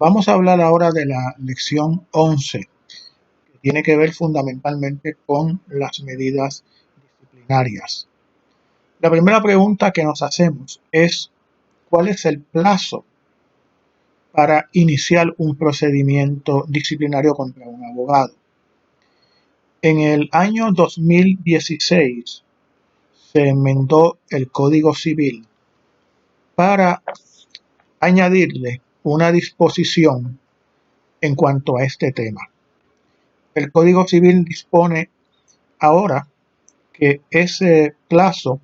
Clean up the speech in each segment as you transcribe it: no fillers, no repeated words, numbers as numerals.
Vamos a hablar ahora de la lección 11, que tiene que ver fundamentalmente con las medidas disciplinarias. La primera pregunta que nos hacemos es: ¿cuál es el plazo para iniciar un procedimiento disciplinario contra un abogado? En el año 2016 se enmendó el Código Civil para añadirle una disposición en cuanto a este tema. El Código Civil dispone ahora que ese plazo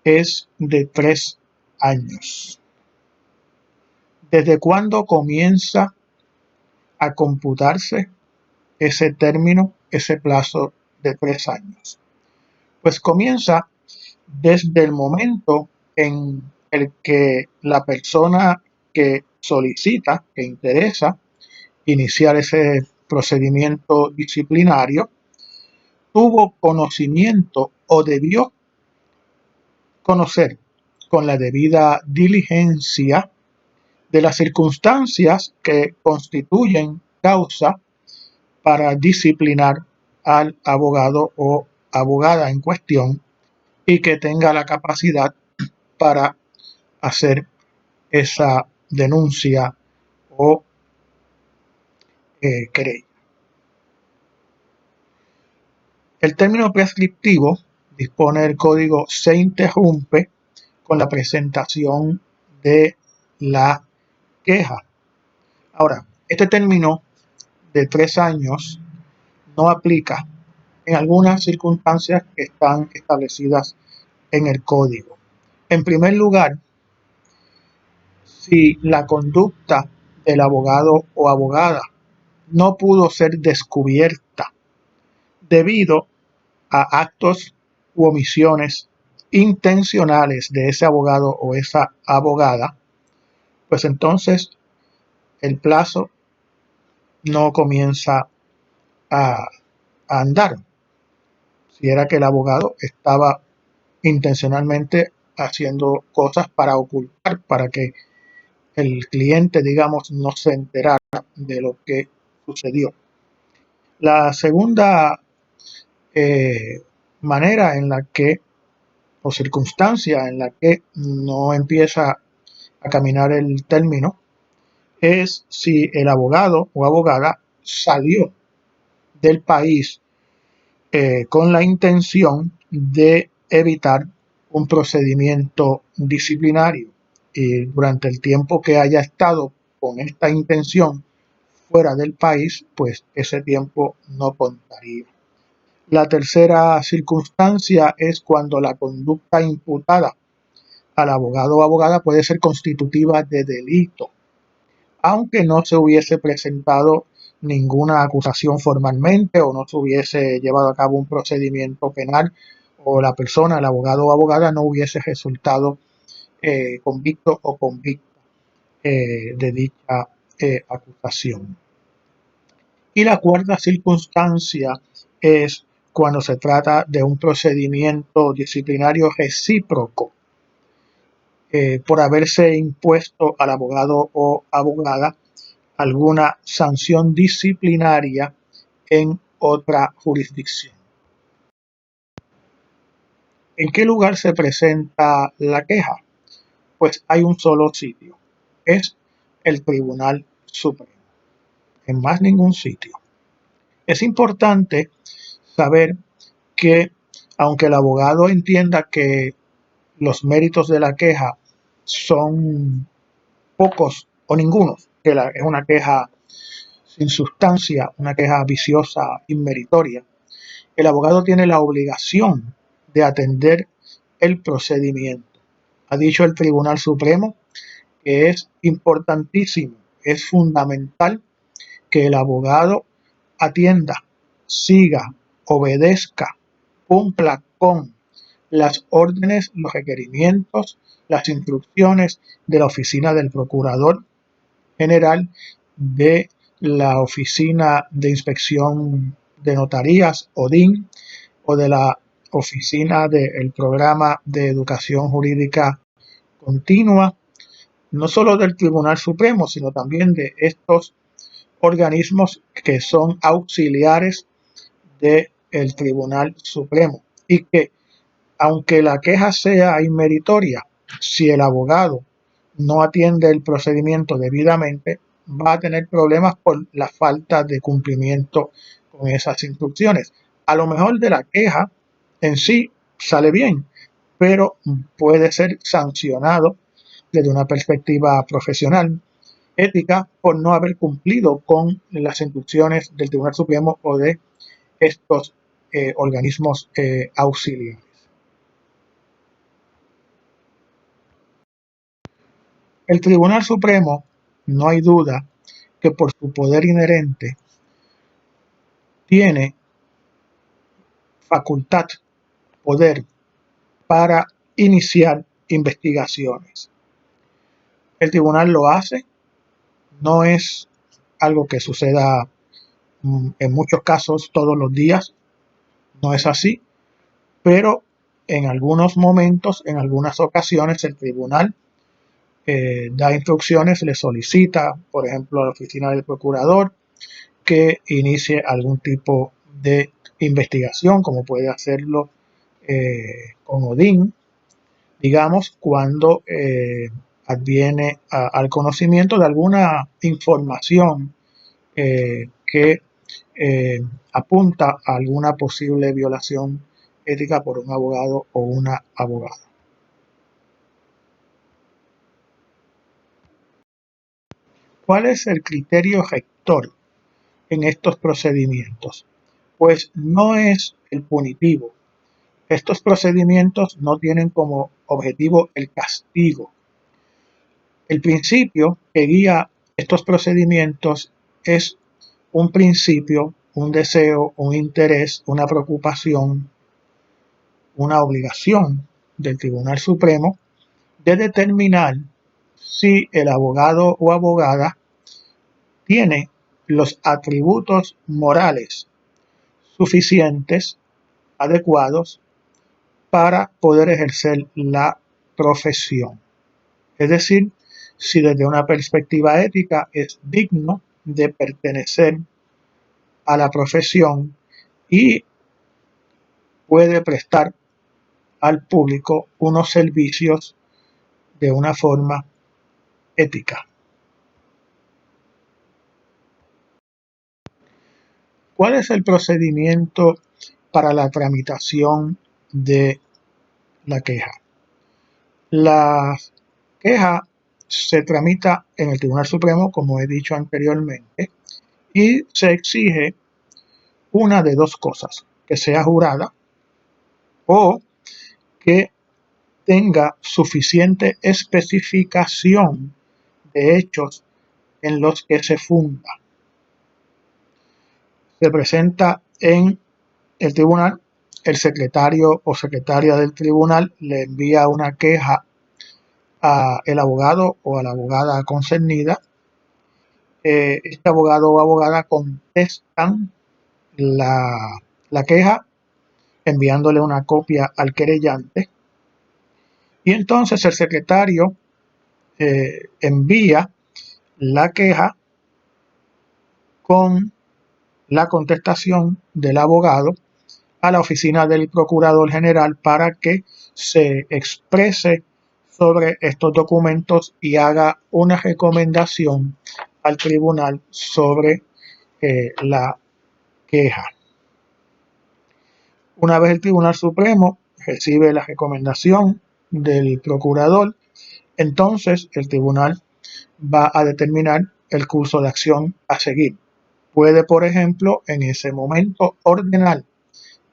es de 3 años. ¿Desde cuándo comienza a computarse ese término, ese plazo de 3 años? Pues comienza desde el momento en el que la persona que solicita, que interesa iniciar ese procedimiento disciplinario, tuvo conocimiento o debió conocer con la debida diligencia de las circunstancias que constituyen causa para disciplinar al abogado o abogada en cuestión y que tenga la capacidad para hacer esa denuncia o querella. El término prescriptivo, dispone el código, se interrumpe con la presentación de la queja. Ahora, este término de 3 años no aplica en algunas circunstancias que están establecidas en el código. En primer lugar, si la conducta del abogado o abogada no pudo ser descubierta debido a actos u omisiones intencionales de ese abogado o esa abogada, pues entonces el plazo no comienza a andar. Si era que el abogado estaba intencionalmente haciendo cosas para ocultar, para que el cliente, digamos, no se enterara de lo que sucedió. La segunda manera en la que, o circunstancia en la que no empieza a caminar el término, es si el abogado o abogada salió del país con la intención de evitar un procedimiento disciplinario, y durante el tiempo que haya estado con esta intención fuera del país, pues ese tiempo no contaría. La tercera circunstancia es cuando la conducta imputada al abogado o abogada puede ser constitutiva de delito, aunque no se hubiese presentado ninguna acusación formalmente o no se hubiese llevado a cabo un procedimiento penal, o la persona, el abogado o abogada, no hubiese resultado convicto o convicta de dicha acusación. Y la cuarta circunstancia es cuando se trata de un procedimiento disciplinario recíproco, por haberse impuesto al abogado o abogada alguna sanción disciplinaria en otra jurisdicción. ¿En qué lugar se presenta la queja? Pues hay un solo sitio, es el Tribunal Supremo, en más ningún sitio. Es importante saber que, aunque el abogado entienda que los méritos de la queja son pocos o ningunos, que es una queja sin sustancia, una queja viciosa, inmeritoria, el abogado tiene la obligación de atender el procedimiento. Ha dicho el Tribunal Supremo que es importantísimo, es fundamental que el abogado atienda, siga, obedezca, cumpla con las órdenes, los requerimientos, las instrucciones de la oficina del Procurador General, de la Oficina de Inspección de Notarías, ODIN, o de la Oficina del Programa de Educación Jurídica Continua, no solo del Tribunal Supremo, sino también de estos organismos que son auxiliares del Tribunal Supremo, y que aunque la queja sea inmeritoria, si el abogado no atiende el procedimiento debidamente, va a tener problemas por la falta de cumplimiento con esas instrucciones. A lo mejor de la queja en sí sale bien, pero puede ser sancionado desde una perspectiva profesional, ética, por no haber cumplido con las instrucciones del Tribunal Supremo o de estos organismos auxiliares. El Tribunal Supremo, no hay duda que por su poder inherente tiene facultad, poder para iniciar investigaciones. El tribunal lo hace, no es algo que suceda en muchos casos todos los días, no es así, pero en algunos momentos, en algunas ocasiones, el tribunal da instrucciones, le solicita, por ejemplo, a la oficina del procurador que inicie algún tipo de investigación, como puede hacerlo con ODIN, digamos, cuando adviene al conocimiento de alguna información que apunta a alguna posible violación ética por un abogado o una abogada. ¿Cuál es el criterio rector en estos procedimientos? Pues no es el punitivo. Estos procedimientos no tienen como objetivo el castigo. El principio que guía estos procedimientos es un principio, un deseo, un interés, una preocupación, una obligación del Tribunal Supremo de determinar si el abogado o abogada tiene los atributos morales suficientes, adecuados, para poder ejercer la profesión. Es decir, si desde una perspectiva ética es digno de pertenecer a la profesión y puede prestar al público unos servicios de una forma ética. ¿Cuál es el procedimiento para la tramitación de la queja? La queja se tramita en el Tribunal Supremo, como he dicho anteriormente, y se exige una de dos cosas: que sea jurada o que tenga suficiente especificación de hechos en los que se funda. Se presenta en el tribunal, el secretario o secretaria del tribunal le envía una queja al abogado o a la abogada concernida. Este abogado o abogada contestan la queja enviándole una copia al querellante, y entonces el secretario envía la queja con la contestación del abogado a la oficina del Procurador General para que se exprese sobre estos documentos y haga una recomendación al tribunal sobre la queja. Una vez el Tribunal Supremo recibe la recomendación del procurador, entonces el tribunal va a determinar el curso de acción a seguir. Puede, por ejemplo, en ese momento ordenar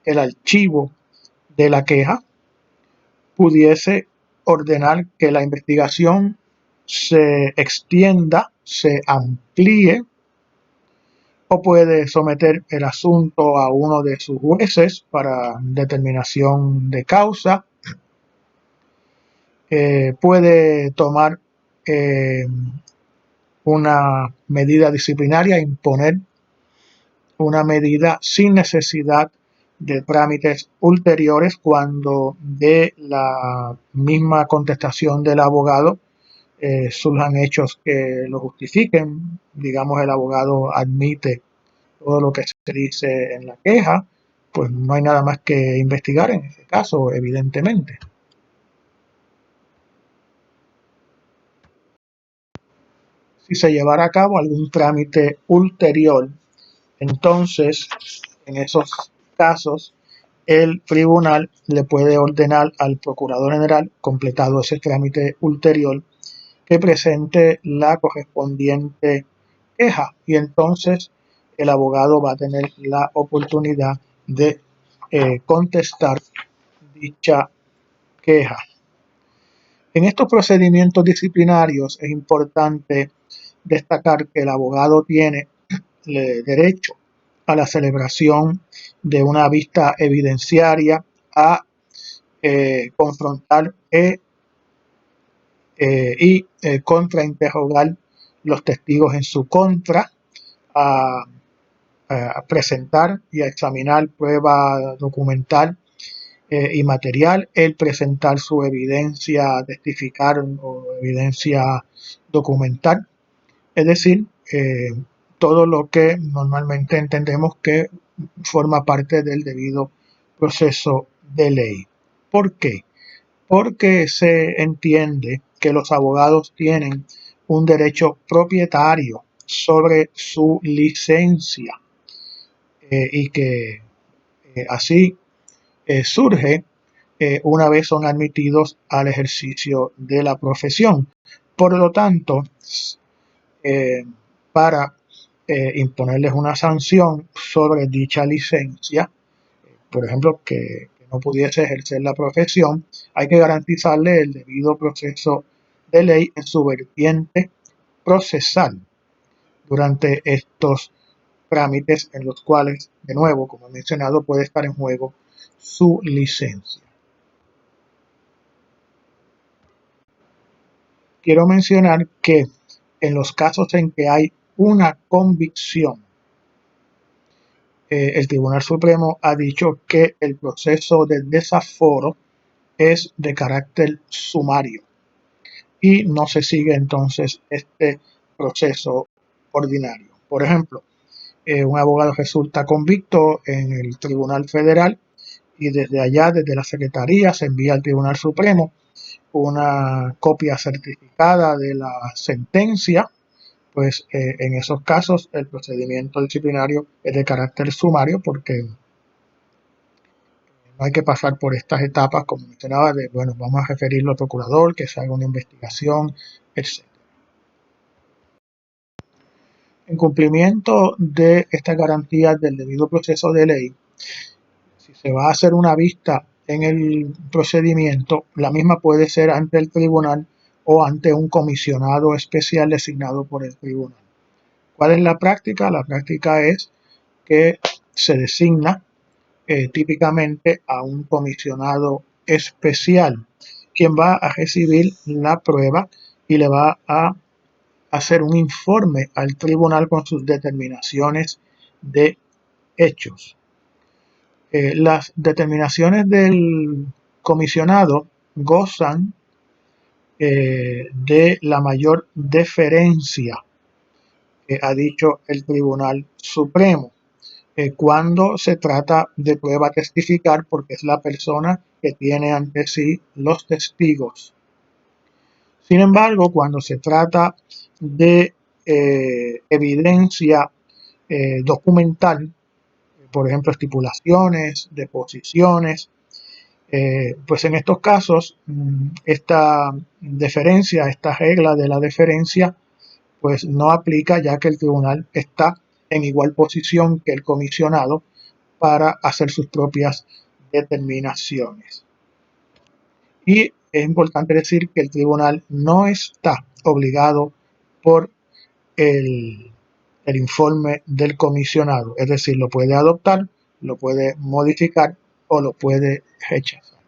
el archivo de la queja, pudiese ordenar que la investigación se extienda, se amplíe, o puede someter el asunto a uno de sus jueces para determinación de causa. Puede tomar una medida disciplinaria, imponer una medida sin necesidad de trámites ulteriores cuando de la misma contestación del abogado surjan hechos que lo justifiquen, digamos el abogado admite todo lo que se dice en la queja, pues no hay nada más que investigar en ese caso, evidentemente. Si se llevara a cabo algún trámite ulterior, entonces en esos casos el tribunal le puede ordenar al procurador general, completado ese trámite ulterior, que presente la correspondiente queja, y entonces el abogado va a tener la oportunidad de contestar dicha queja. En estos procedimientos disciplinarios es importante destacar que el abogado tiene derecho a la celebración de una vista evidenciaria, a confrontar y contrainterrogar los testigos en su contra, a presentar y a examinar prueba documental y material, el presentar su evidencia, testificar o evidencia documental, es decir, todo lo que normalmente entendemos que forma parte del debido proceso de ley. ¿Por qué? Porque se entiende que los abogados tienen un derecho propietario sobre su licencia, y que así surge una vez son admitidos al ejercicio de la profesión. Por lo tanto, para imponerles una sanción sobre dicha licencia, por ejemplo, que no pudiese ejercer la profesión, hay que garantizarle el debido proceso de ley en su vertiente procesal durante estos trámites en los cuales, de nuevo, como he mencionado, puede estar en juego su licencia. Quiero mencionar que en los casos en que hay una convicción, el Tribunal Supremo ha dicho que el proceso de desaforo es de carácter sumario y no se sigue entonces este proceso ordinario. Por ejemplo, un abogado resulta convicto en el Tribunal Federal y desde allá, desde la Secretaría, se envía al Tribunal Supremo una copia certificada de la sentencia. Pues en esos casos el procedimiento disciplinario es de carácter sumario, porque no hay que pasar por estas etapas, como mencionaba, de, bueno, vamos a referirlo al procurador, que se haga una investigación, etc. En cumplimiento de estas garantías del debido proceso de ley, si se va a hacer una vista en el procedimiento, la misma puede ser ante el tribunal o ante un comisionado especial designado por el tribunal. ¿Cuál es la práctica? La práctica es que se designa típicamente a un comisionado especial, quien va a recibir la prueba y le va a hacer un informe al tribunal con sus determinaciones de hechos. Las determinaciones del comisionado gozan de la mayor deferencia, ha dicho el Tribunal Supremo, cuando se trata de prueba a testificar, porque es la persona que tiene ante sí los testigos. Sin embargo, cuando se trata de evidencia documental, por ejemplo, estipulaciones, deposiciones, pues en estos casos, esta deferencia, esta regla de la deferencia, pues no aplica, ya que el tribunal está en igual posición que el comisionado para hacer sus propias determinaciones. Y es importante decir que el tribunal no está obligado por el informe del comisionado, es decir, lo puede adoptar, lo puede modificar o lo puede rechazar.